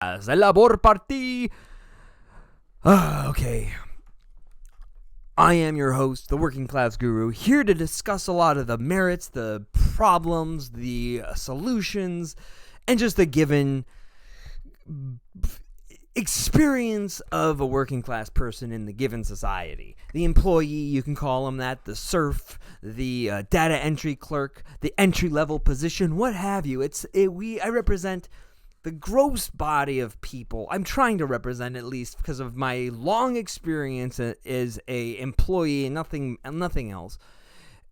class, a labor party. Okay. I am your host, the Working Class Guru, here to discuss a lot of the merits, the problems, the solutions, and just the given experience of a working class person in the given society. The employee, you can call him that, the serf, the data entry clerk, the entry-level position, what have you. I represent the gross body of people. I'm trying to represent, at least because of my long experience as a employee and nothing else,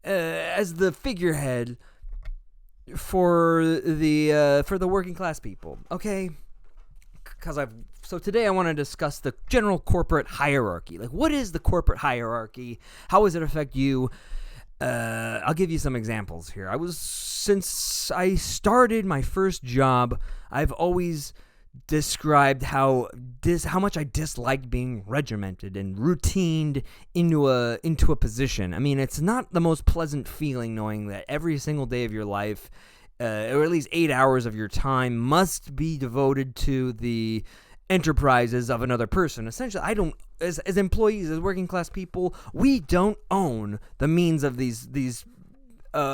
as the figurehead for the working class people. Okay, so today I want to discuss the general corporate hierarchy. Like, what is the corporate hierarchy? How does it affect you? I'll give you some examples here. Since I started my first job, I've always described how much I disliked being regimented and routined into a position. I mean, it's not the most pleasant feeling knowing that every single day of your life, or at least 8 hours of your time, must be devoted to the enterprises of another person. Essentially, as employees, as working class people, we don't own the means of these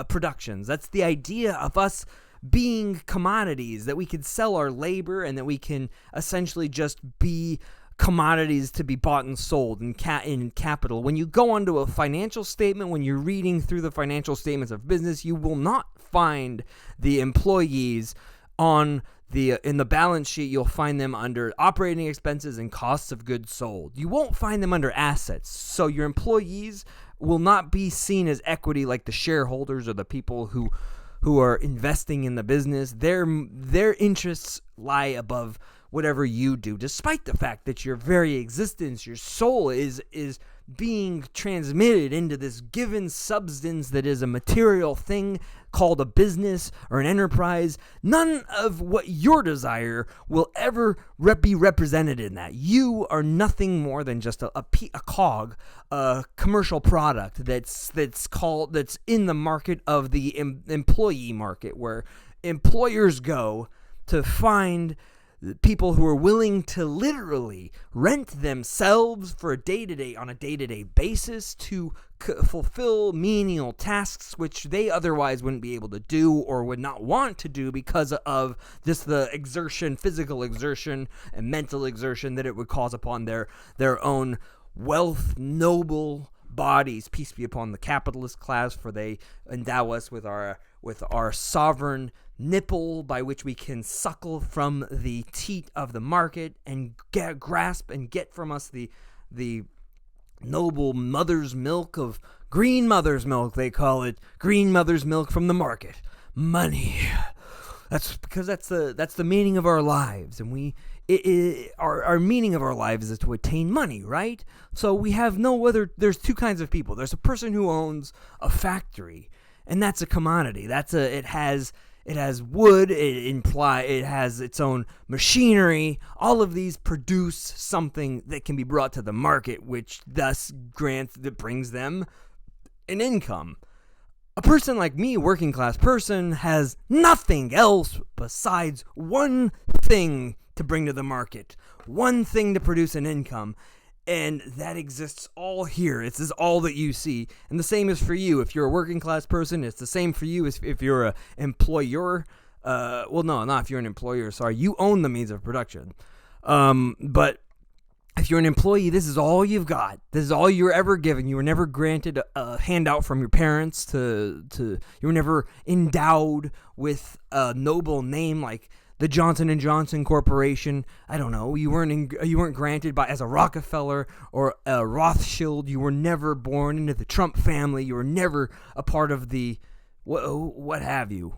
productions. That's the idea of us being commodities, that we can sell our labor and that we can essentially just be commodities to be bought and sold in capital. When you go onto a financial statement, when you're reading through the financial statements of business, you will not find the employees in the balance sheet. You'll find them under operating expenses and costs of goods sold. You won't find them under assets. So your employees will not be seen as equity like the shareholders or the people who are investing in the business. Their interests lie above whatever you do, despite the fact that your very existence, your soul, is being transmitted into this given substance that is a material thing called a business or an enterprise. None of what your desire will ever be represented in that. You are nothing more than just a cog, a commercial product that's in the market of the employee market, where employers go to find people who are willing to literally rent themselves on a day-to-day basis to fulfill menial tasks which they otherwise wouldn't be able to do or would not want to do because of just the physical exertion and mental exertion that it would cause upon their own wealth, noble bodies. Peace be upon the capitalist class, for they endow us with our sovereign nipple by which we can suckle from the teat of the market and grasp and get from us the noble mother's milk of green mother's milk. They call it green mother's milk from the market. Money. That's because that's the meaning of our lives, and our meaning of our lives is to attain money, right? So we have there's two kinds of people. There's a person who owns a factory, and that's a commodity. It has wood, it has its own machinery. All of these produce something that can be brought to the market, which thus brings them an income. A person like me, working class person, has nothing else besides one thing to bring to the market, one thing to produce an income. And that exists all here. This is all that you see. And the same is for you. If you're a working class person, it's the same for you as if you're an employer. Well, no, not if you're an employer. Sorry, you own the means of production. But if you're an employee, this is all you've got. This is all you're ever given. You were never granted a handout from your parents. You were never endowed with a noble name like the Johnson & Johnson Corporation. I don't know. You weren't granted as a Rockefeller or a Rothschild. You were never born into the Trump family. You were never a part of the what have you.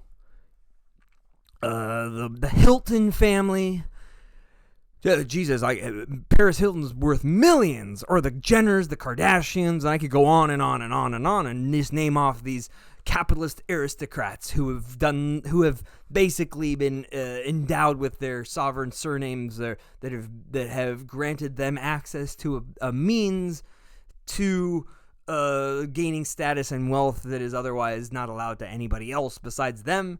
The Hilton family. Jesus, Paris Hilton's worth millions, or the Jenners, the Kardashians, and I could go on and on and on and on and just name off these capitalist aristocrats who have basically been endowed with their sovereign surnames that have granted them access to a means to gaining status and wealth that is otherwise not allowed to anybody else besides them.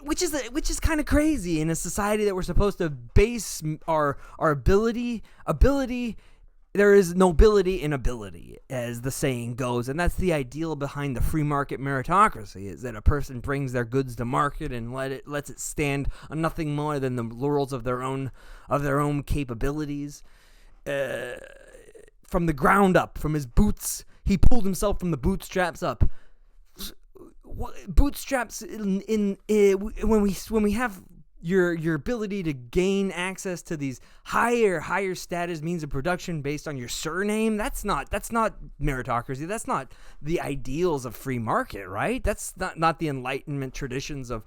which is kind of crazy in a society that we're supposed to base our ability. There is nobility in ability, as the saying goes, and that's the ideal behind the free market meritocracy, is that a person brings their goods to market and lets it stand on nothing more than the laurels of their own capabilities. From the ground up, from his boots, he pulled himself from the bootstraps up. Bootstraps when we have your ability to gain access to these higher status means of production based on your surname, that's not meritocracy. That's not the ideals of free market, right? That's not the Enlightenment traditions of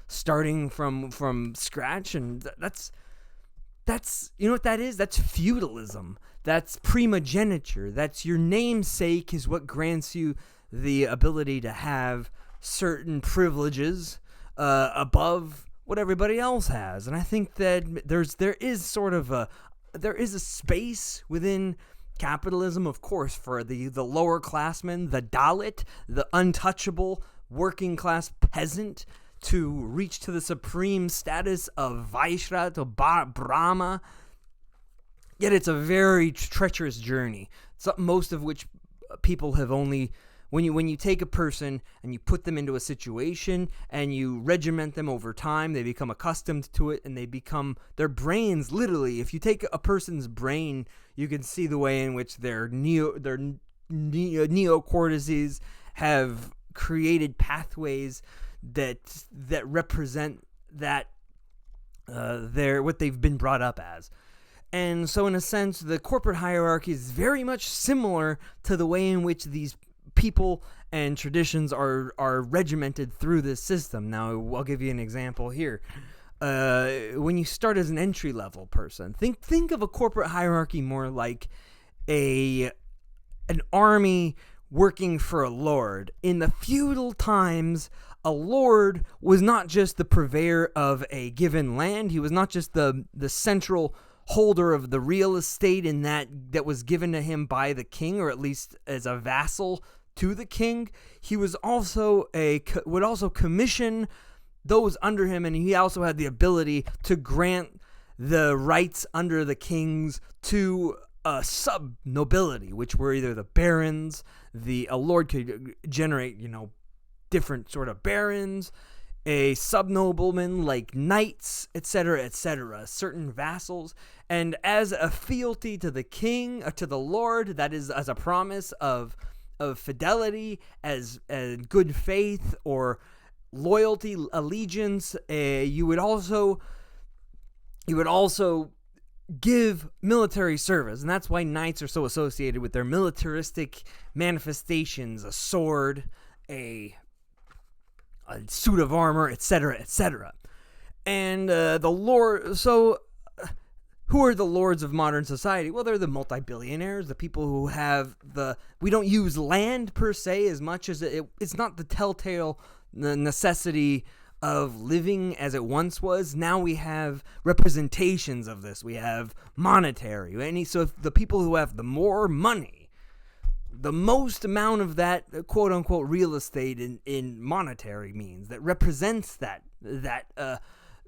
starting from scratch. And that's you know what that is? That's feudalism. That's primogeniture. That's your namesake is what grants you the ability to have certain privileges above what everybody else has. And I think that there is a space within capitalism, of course, for the lower classmen, the Dalit, the untouchable working class peasant, to reach to the supreme status of Vaishra to Brahma. Yet it's a very treacherous journey, most of which people have only... When you take a person and you put them into a situation and you regiment them over time, they become accustomed to it, and they become their brains. Literally, if you take a person's brain, you can see the way in which their neocortices have created pathways that represent that what they've been brought up as. And so, in a sense, the corporate hierarchy is very much similar to the way in which these people and traditions are regimented through this system. Now, I'll give you an example here. When you start as an entry-level person, think of a corporate hierarchy more like an army working for a lord. In the feudal times, a lord was not just the purveyor of a given land. He was not just the central holder of the real estate in that was given to him by the king, or at least as a vassal to the king. He was also would also commission those under him, and he also had the ability to grant the rights under the kings to sub-nobility, which were either the barons. A lord could generate, different sort of barons, a sub-nobleman like knights, etc., certain vassals. And as a fealty to the king, to the lord, that is as a promise of fidelity, as good faith or loyalty, allegiance, you would also give military service. And that's why knights are so associated with their militaristic manifestations: a sword, a suit of armor, etc. And the lord. So who are the lords of modern society? Well, they're the multi-billionaires, the people who have we don't use land per se as much as it's not the telltale necessity of living as it once was. Now we have representations of this. We have monetary. So if the people who have the more money, the most amount of that quote-unquote real estate in monetary means that represents that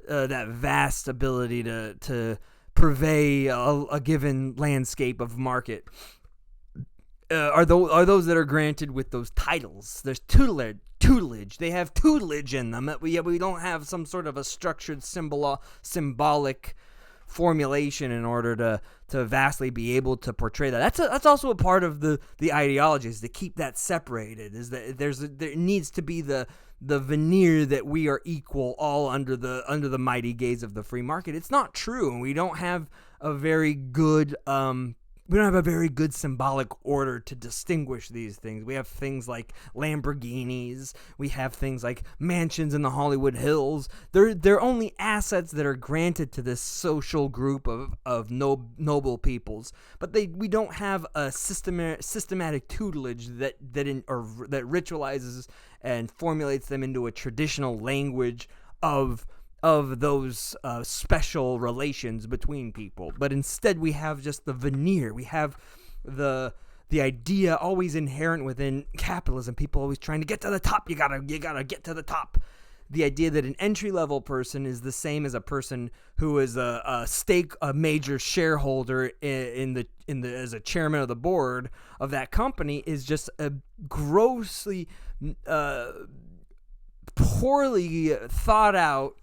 vast ability to purvey a given landscape of market, are those that are granted with those titles. There's tutelage. They have tutelage in them. We don't have some sort of a structured symbolic formulation in order to vastly be able to portray that. That's also a part of the ideology, is to keep that separated. Is that there needs to be the veneer that we are equal, all under the mighty gaze of the free market. It's not true, and we don't have a very good symbolic order to distinguish these things. We have things like Lamborghinis. We have things like mansions in the Hollywood Hills. They're only assets that are granted to this social group of noble peoples. But we don't have a systematic tutelage that ritualizes and formulates them into a traditional language of those special relations between people. But instead we have just the veneer. We have the idea always inherent within capitalism. People always trying to get to the top. You gotta get to the top. the idea that an entry-level person is the same as a person who is a major shareholder as a chairman of the board of that company is just a grossly poorly thought out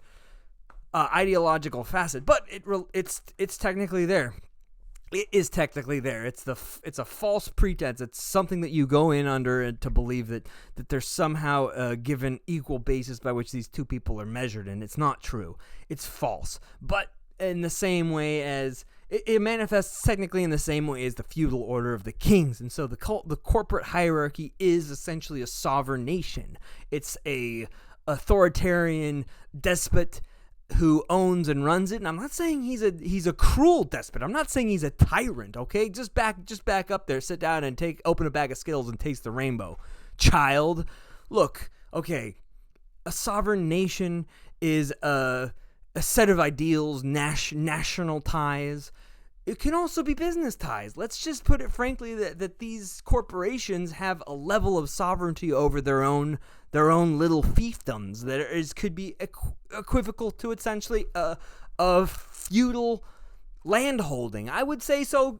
ideological facet. But it's technically there. It is technically there. It's a false pretense. It's something that you go in under to believe that there's somehow given equal basis by which these two people are measured, and it's not true. It's false. But in the same way as it manifests technically in the same way as the feudal order of the kings, and so the corporate hierarchy is essentially a sovereign nation. It's a authoritarian despot who owns and runs it. And I'm not saying he's a cruel despot. I'm not saying he's a tyrant, okay? Just back up there, sit down and open a bag of Skittles and taste the rainbow. Child, look, okay, a sovereign nation is a set of ideals, national ties. It can also be business ties. Let's just put it frankly that these corporations have a level of sovereignty over their own little fiefdoms that could be equivocal to essentially a feudal landholding. I would say so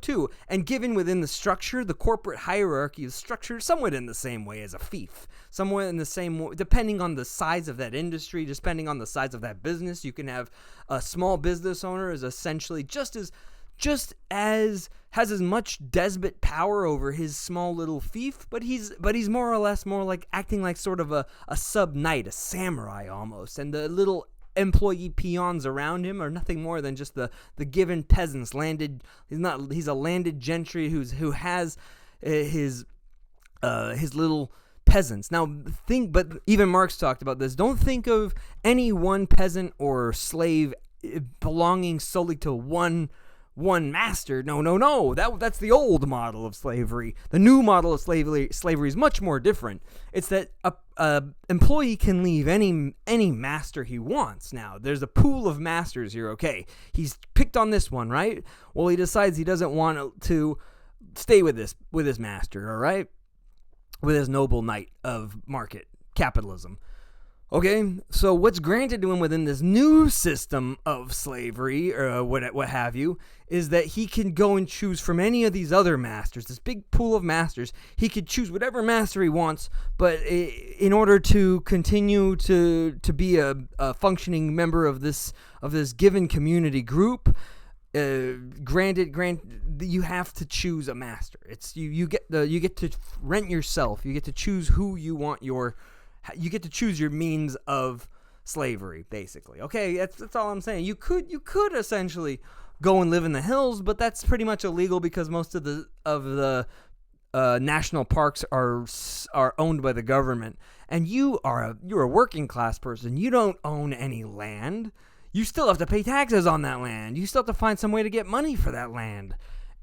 too. And given within the structure, the corporate hierarchy is structured somewhat in the same way as a fief. Somewhat in the same way, depending on the size of that industry, depending on the size of that business. You can have a small business owner is essentially just as has as much despot power over his small little fief, but he's more or less more like acting like sort of a sub-knight, a samurai almost, and the little employee peons around him are nothing more than just the given peasants. He's a landed gentry who has his little peasants. Now but even Marx talked about this. Don't think of any one peasant or slave belonging solely to one master. No. That's the old model of slavery. The new model of slavery is much more different. It's that a employee can leave any master he wants. Now, there's a pool of masters here. Okay, he's picked on this one, right? Well, he decides he doesn't want to stay with this master. All right, with his noble knight of market capitalism. Okay, so what's granted to him within this new system of slavery, or what have you, is that he can go and choose from any of these other masters, this big pool of masters. He could choose whatever master he wants, but in order to continue to be a functioning member of this given community group, you have to choose a master. It's you get to rent yourself. You get to choose who you want you get to choose your means of slavery, basically. Okay, that's all I'm saying. You could essentially go and live in the hills, but that's pretty much illegal because most of the national parks are owned by the government. And you're a working class person. You don't own any land. You still have to pay taxes on that land. You still have to find some way to get money for that land.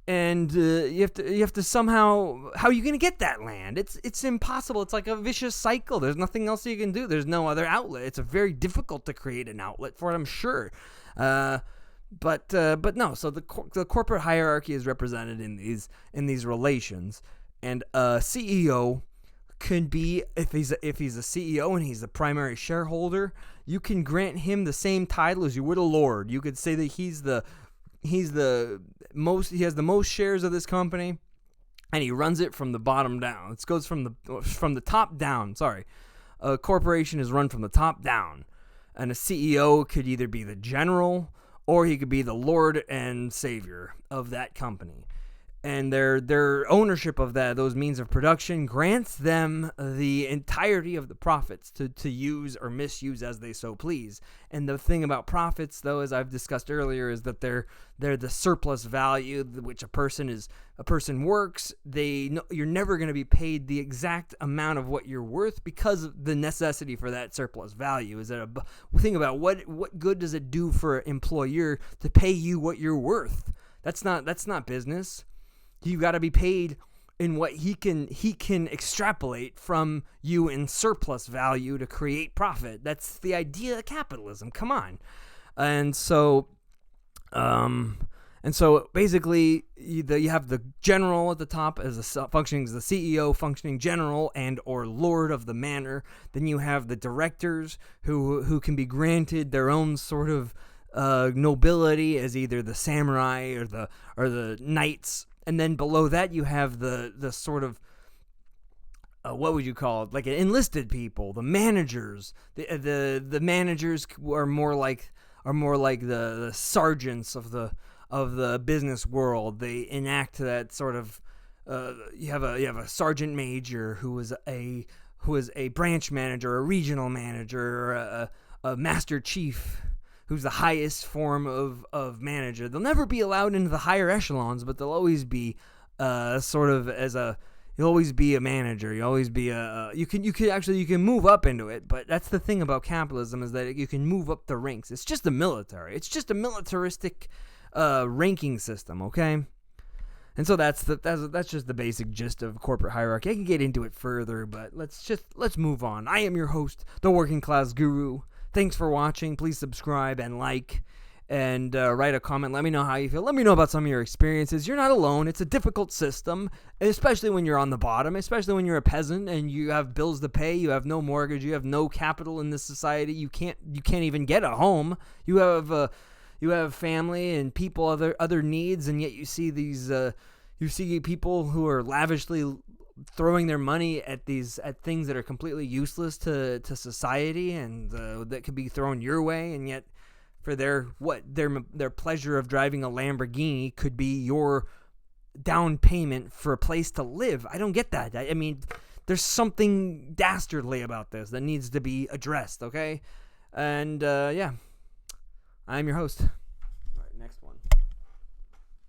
And you have to somehow, how are you going to get that land? It's impossible. It's like a vicious cycle. There's nothing else you can do. There's no other outlet. It's very difficult to create an outlet for it, I'm sure. But no. So the corporate hierarchy is represented in these relations, and a CEO could be, if he's a CEO and he's the primary shareholder, you can grant him the same title as you would a lord. You could say that he has the most shares of this company, and he runs it from the bottom down. It goes from the top down. Sorry, a corporation is run from the top down, and a CEO could either be the general or he could be the lord and savior of that company. And their ownership of those means of production grants them the entirety of the profits to use or misuse as they so please. And the thing about profits, though, as I've discussed earlier, is that they're the surplus value which a person works. You're never going to be paid the exact amount of what you're worth because of the necessity for that surplus value. Is that think about what good does it do for an employer to pay you what you're worth? That's not business. You got to be paid in what he can extrapolate from you in surplus value to create profit. That's the idea of capitalism. Come on. And so And so basically, you have the general at the top as functioning as the CEO, functioning general and or lord of the manor. Then you have the directors who can be granted their own sort of nobility as either the samurai or the knights. And then below that you have the sort of what would you call it? Like enlisted people, the managers. The managers are more like the sergeants of the business world. They enact that sort of. You have a sergeant major who is a branch manager, a regional manager, or a master chief, who's the highest form of manager. They'll never be allowed into the higher echelons, but they'll always be sort of as a. You'll always be a manager. You always be you can move up into it, but that's the thing about capitalism is that you can move up the ranks. It's just the military. It's just a militaristic ranking system, okay? And so that's just the basic gist of corporate hierarchy. I can get into it further, but let's move on. I am your host, the Working Class Guru. Thanks for watching. Please subscribe and like. And write a comment. Let me know how you feel. Let me know about some of your experiences. You're not alone. It's a difficult system, especially when you're on the bottom, especially when you're a peasant and you have bills to pay. You have no mortgage. You have no capital in this society. You can't even get a home. You have family and people, other needs, and yet you see people who are lavishly throwing their money at things that are completely useless to society and that could be thrown your way, and yet. For their pleasure of driving a Lamborghini could be your down payment for a place to live. I don't get that. I mean, there's something dastardly about this that needs to be addressed, okay? And, yeah, I'm your host.